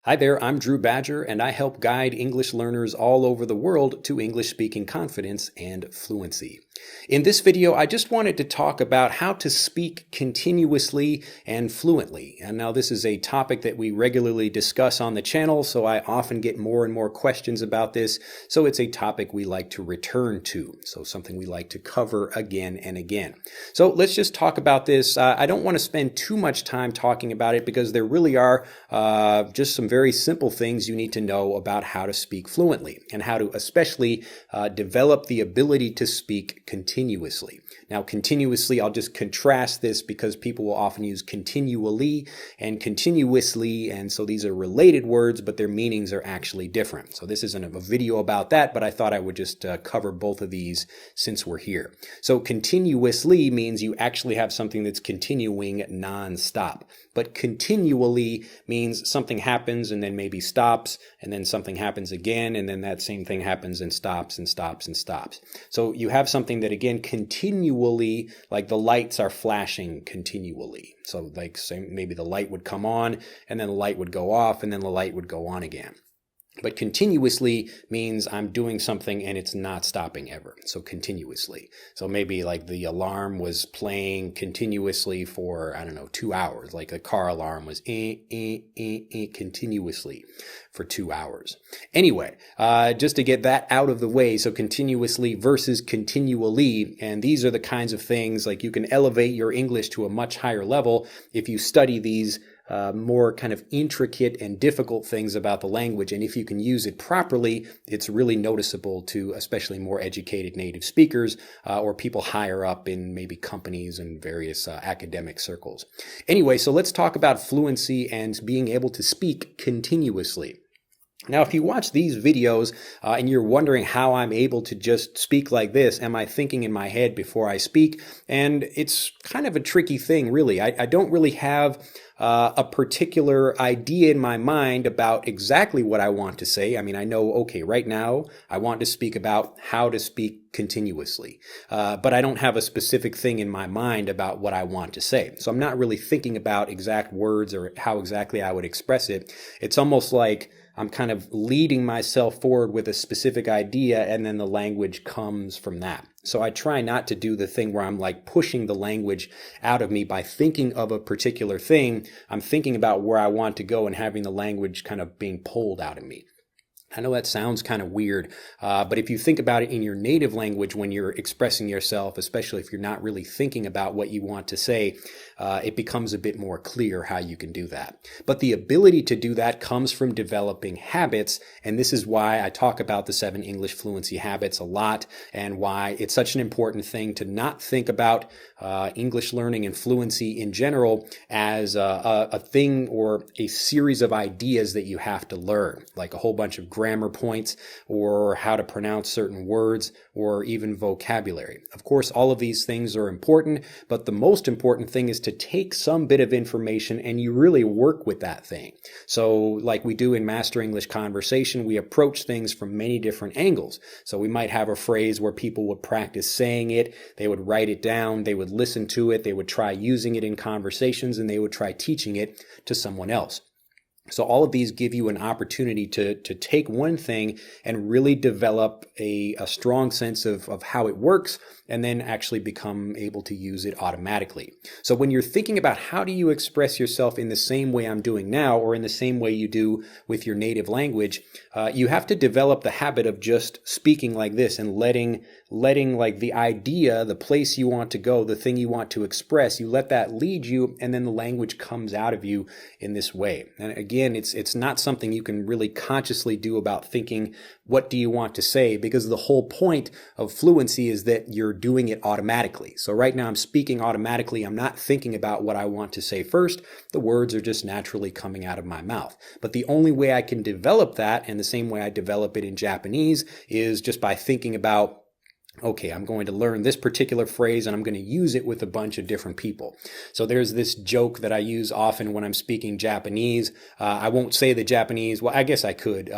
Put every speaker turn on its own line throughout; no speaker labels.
Hi there, I'm Drew Badger, and I help guide English learners all over the world to English speaking confidence and fluency. In this video, I just wanted to talk about how to speak continuously and fluently. And now this is a topic that we regularly discuss on the channel, so I often get more and more questions about this. So it's a topic we like to return to. So something we like to cover again and again. So let's just talk about this. I don't want to spend too much time talking about it because there really are just some very simple things you need to know about how to speak fluently and how to especially develop the ability to speak continuously. Now, continuously, I'll just contrast this because people will often use continually and continuously, and so these are related words, but their meanings are actually different. So this isn't a video about that, but I thought I would just cover both of these since we're here. So continuously means you actually have something that's continuing nonstop, but continually means something happens and then maybe stops, and then something happens again, and then that same thing happens and stops and stops and stops. So you have something that again continually, like the lights are flashing continually. So like say maybe the light would come on and then the light would go off and then the light would go on again. But continuously means I'm doing something and it's not stopping ever. So continuously. So maybe like the alarm was playing continuously for, 2 hours. Like a car alarm was continuously for 2 hours. Anyway, just to get that out of the way. So continuously versus continually. And these are the kinds of things like you can elevate your English to a much higher level if you study these more kind of intricate and difficult things about the language. And if you can use it properly, it's really noticeable to especially more educated native speakers or people higher up in maybe companies and various academic circles. Anyway, so let's talk about fluency and being able to speak continuously. Now, if you watch these videos and you're wondering how I'm able to just speak like this, am I thinking in my head before I speak? And it's kind of a tricky thing, really. I don't really have a particular idea in my mind about exactly what I want to say. I mean, I know, okay, right now I want to speak about how to speak continuously, but I don't have a specific thing in my mind about what I want to say. So I'm not really thinking about exact words or how exactly I would express it. It's almost like I'm kind of leading myself forward with a specific idea, and then the language comes from that. So I try not to do the thing where I'm like pushing the language out of me by thinking of a particular thing. I'm thinking about where I want to go and having the language kind of being pulled out of me. I know that sounds kind of weird, but if you think about it in your native language when you're expressing yourself, especially if you're not really thinking about what you want to say, it becomes a bit more clear how you can do that. But the ability to do that comes from developing habits, and this is why I talk about the 7 English fluency habits a lot, and why it's such an important thing to not think about English learning and fluency in general as a thing or a series of ideas that you have to learn, like a whole bunch of grammar points or how to pronounce certain words or even vocabulary. Of course, all of these things are important, but the most important thing is to take some bit of information and you really work with that thing. So like we do in Master English Conversation, we approach things from many different angles. So we might have a phrase where people would practice saying it, they would write it down, they would listen to it, they would try using it in conversations, and they would try teaching it to someone else. So all of these give you an opportunity to take one thing and really develop a strong sense of how it works, and then actually become able to use it automatically. So when you're thinking about how do you express yourself in the same way I'm doing now, or in the same way you do with your native language, you have to develop the habit of just speaking like this and letting like the idea, the place you want to go, the thing you want to express, you let that lead you, and then the language comes out of you in this way. And again, it's not something you can really consciously do about thinking, what do you want to say? Because the whole point of fluency is that you're doing it automatically. So right now I'm speaking automatically. I'm not thinking about what I want to say first. The words are just naturally coming out of my mouth. But the only way I can develop that, and the same way I develop it in Japanese, is just by thinking about, okay, I'm going to learn this particular phrase and I'm going to use it with a bunch of different people. So there's this joke that I use often when I'm speaking Japanese. I won't say the Japanese, well, I guess I could,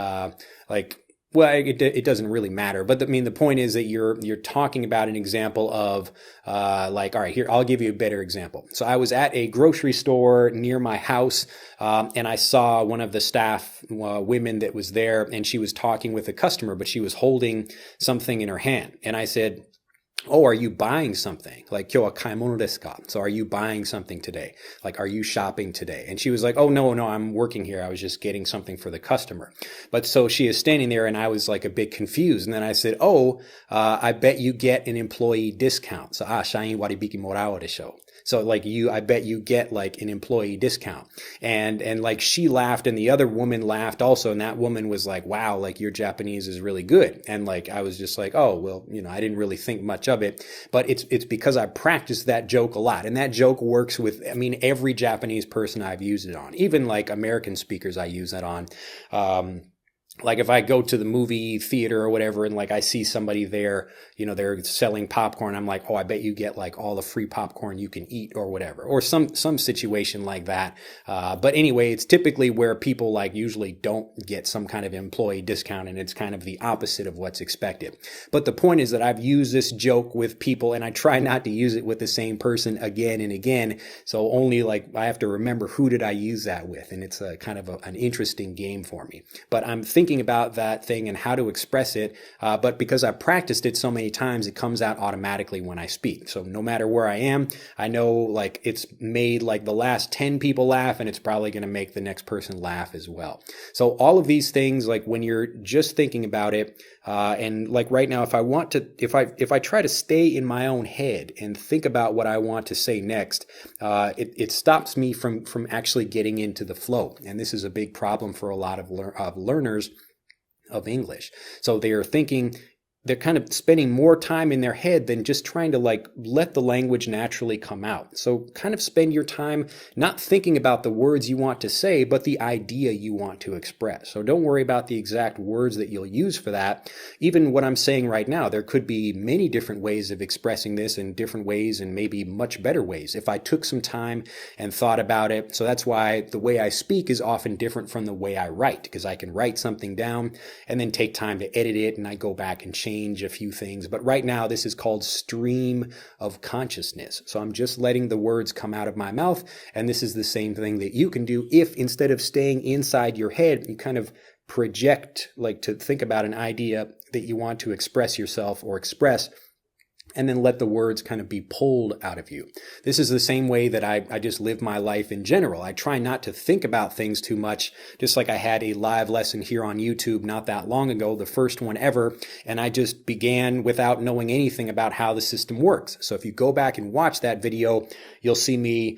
Well, it doesn't really matter, but I mean, the point is that you're talking about an example of like, all right, here, I'll give you a better example. So I was at a grocery store near my house, and I saw one of the staff women that was there, and she was talking with a customer, but she was holding something in her hand. And I said, oh, are you buying something? Like, kyo wa kaimono desu ka? So are you buying something today? Like, are you shopping today? And she was like, oh, no, I'm working here. I was just getting something for the customer. But so she is standing there, and I was like a bit confused. And then I said, oh, I bet you get an employee discount. So, shain waribiki morao desho. So like I bet you get like an employee discount. And like she laughed, and the other woman laughed also. And that woman was like, wow, like your Japanese is really good. And like, I was just like, oh, well, I didn't really think much of it, but it's because I practiced that joke a lot. And that joke works with, every Japanese person I've used it on, even like American speakers I use that on. Like if I go to the movie theater or whatever, and like I see somebody there, they're selling popcorn. I'm like, oh, I bet you get like all the free popcorn you can eat or whatever, or some situation like that. But anyway, it's typically where people like usually don't get some kind of employee discount, and it's kind of the opposite of what's expected. But the point is that I've used this joke with people, and I try not to use it with the same person again and again. So only like I have to remember who did I use that with, and it's a kind of an interesting game for me. But I'm thinking about that thing and how to express it, but because I practiced it so many times, it comes out automatically when I speak. So no matter where I am, I know like it's made like the last 10 people laugh, and it's probably going to make the next person laugh as well. So all of these things, like when you're just thinking about it, and like right now, if I try to stay in my own head and think about what I want to say next, it stops me from actually getting into the flow. And this is a big problem for a lot of learners of English. So they're kind of spending more time in their head than just trying to like let the language naturally come out. So kind of spend your time not thinking about the words you want to say, but the idea you want to express. So don't worry about the exact words that you'll use for that. Even what I'm saying right now, there could be many different ways of expressing this, in different ways, and maybe much better ways if I took some time and thought about it. So that's why the way I speak is often different from the way I write, because I can write something down and then take time to edit it, and I go back and change a few things. But right now, this is called stream of consciousness. So I'm just letting the words come out of my mouth. And this is the same thing that you can do if, instead of staying inside your head, you kind of project, like to think about an idea that you want to express yourself or express, and then let the words kind of be pulled out of you. This is the same way that I just live my life in general. I try not to think about things too much, just like I had a live lesson here on YouTube not that long ago, the first one ever, and I just began without knowing anything about how the system works. So if you go back and watch that video, you'll see me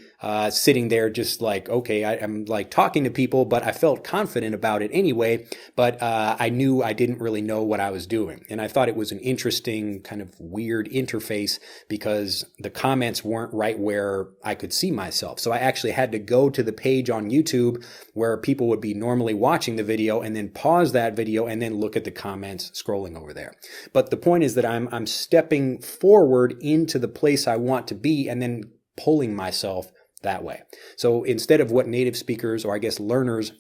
sitting there just like, okay, I'm like talking to people, but I felt confident about it anyway, but I knew I didn't really know what I was doing. And I thought it was an interesting kind of weird interface because the comments weren't right where I could see myself. So I actually had to go to the page on YouTube where people would be normally watching the video, and then pause that video and then look at the comments scrolling over there. But the point is that I'm stepping forward into the place I want to be and then pulling myself that way. So instead of what native speakers, or I guess learners,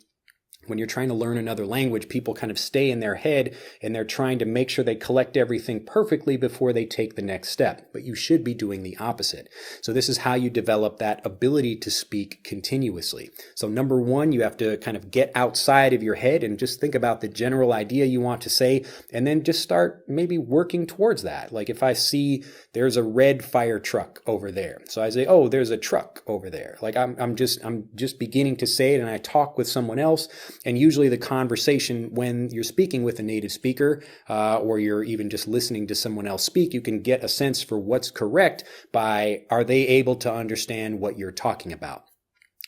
when you're trying to learn another language, people kind of stay in their head and they're trying to make sure they collect everything perfectly before they take the next step. But you should be doing the opposite. So this is how you develop that ability to speak continuously. So number one, you have to kind of get outside of your head and just think about the general idea you want to say, and then just start maybe working towards that. Like if I see there's a red fire truck over there, so I say, oh, there's a truck over there. Like I'm just beginning to say it, and I talk with someone else. And usually the conversation, when you're speaking with a native speaker, or you're even just listening to someone else speak, you can get a sense for what's correct by, are they able to understand what you're talking about?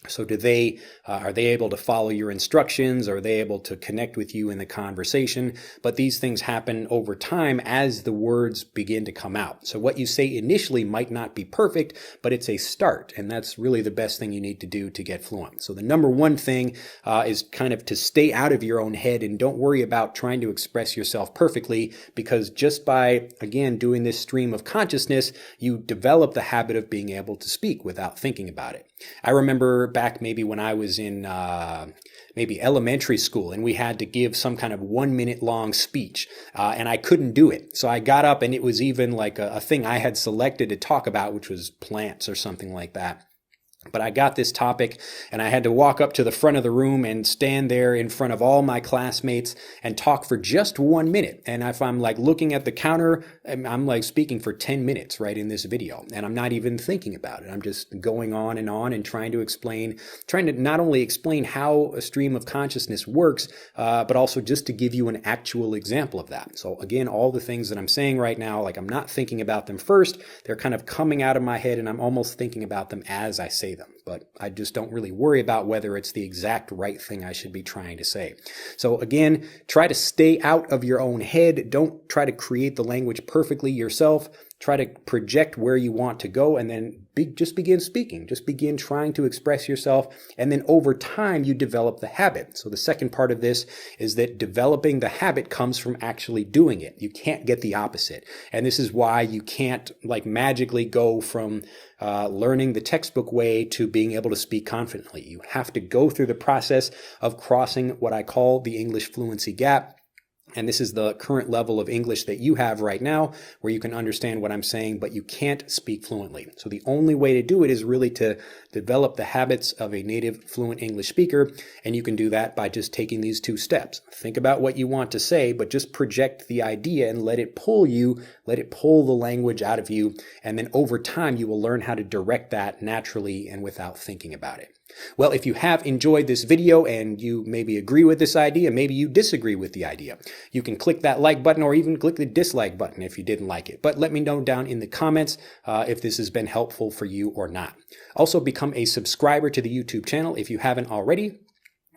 So are they able to follow your instructions? Are they able to connect with you in the conversation? But these things happen over time as the words begin to come out. So what you say initially might not be perfect, but it's a start. And that's really the best thing you need to do to get fluent. So the number one thing is kind of to stay out of your own head and don't worry about trying to express yourself perfectly, because just by, again, doing this stream of consciousness, you develop the habit of being able to speak without thinking about it. I remember back maybe when I was in maybe elementary school, and we had to give some kind of 1 minute long speech, and I couldn't do it. So I got up, and it was even like a thing I had selected to talk about, which was plants or something like that. But I got this topic, and I had to walk up to the front of the room and stand there in front of all my classmates and talk for just 1 minute. And if I'm like looking at the counter, I'm like speaking for 10 minutes right in this video, and I'm not even thinking about it. I'm just going on and trying to not only explain how a stream of consciousness works, but also just to give you an actual example of that. So again, all the things that I'm saying right now, like I'm not thinking about them first, they're kind of coming out of my head, and I'm almost thinking about them as I say them, but I just don't really worry about whether it's the exact right thing I should be trying to say. So again, try to stay out of your own head. Don't try to create the language perfectly yourself. Try to project where you want to go, and then just begin speaking. Just begin trying to express yourself, and then over time you develop the habit. So the second part of this is that developing the habit comes from actually doing it. You can't get the opposite. And this is why you can't like magically go from learning the textbook way to being able to speak confidently. You have to go through the process of crossing what I call the English fluency gap. And this is the current level of English that you have right now, where you can understand what I'm saying, but you can't speak fluently. So the only way to do it is really to develop the habits of a native fluent English speaker. And you can do that by just taking these 2 steps. Think about what you want to say, but just project the idea and let it pull the language out of you. And then over time, you will learn how to direct that naturally and without thinking about it. Well, if you have enjoyed this video and you maybe agree with this idea, maybe you disagree with the idea, you can click that like button or even click the dislike button if you didn't like it. But let me know down in the comments if this has been helpful for you or not. Also, become a subscriber to the YouTube channel if you haven't already.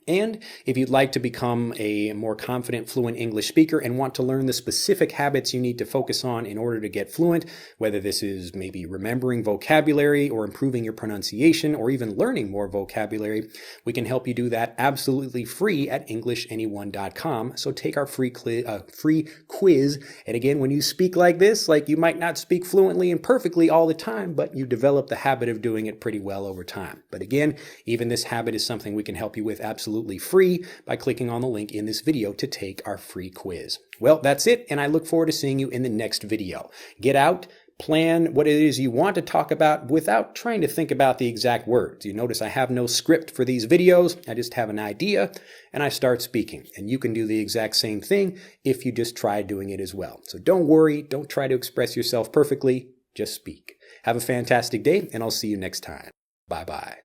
And if you'd like to become a more confident, fluent English speaker and want to learn the specific habits you need to focus on in order to get fluent, whether this is maybe remembering vocabulary or improving your pronunciation or even learning more vocabulary, we can help you do that absolutely free at EnglishAnyone.com. So take our free quiz. And again, when you speak like this, like you might not speak fluently and perfectly all the time, but you develop the habit of doing it pretty well over time. But again, even this habit is something we can help you with absolutely free by clicking on the link in this video to take our free quiz. Well, that's it, and I look forward to seeing you in the next video. Get out, plan what it is you want to talk about without trying to think about the exact words. You notice I have no script for these videos. I just have an idea, and I start speaking. And you can do the exact same thing if you just try doing it as well. So don't worry, don't try to express yourself perfectly, just speak. Have a fantastic day, and I'll see you next time. Bye-bye.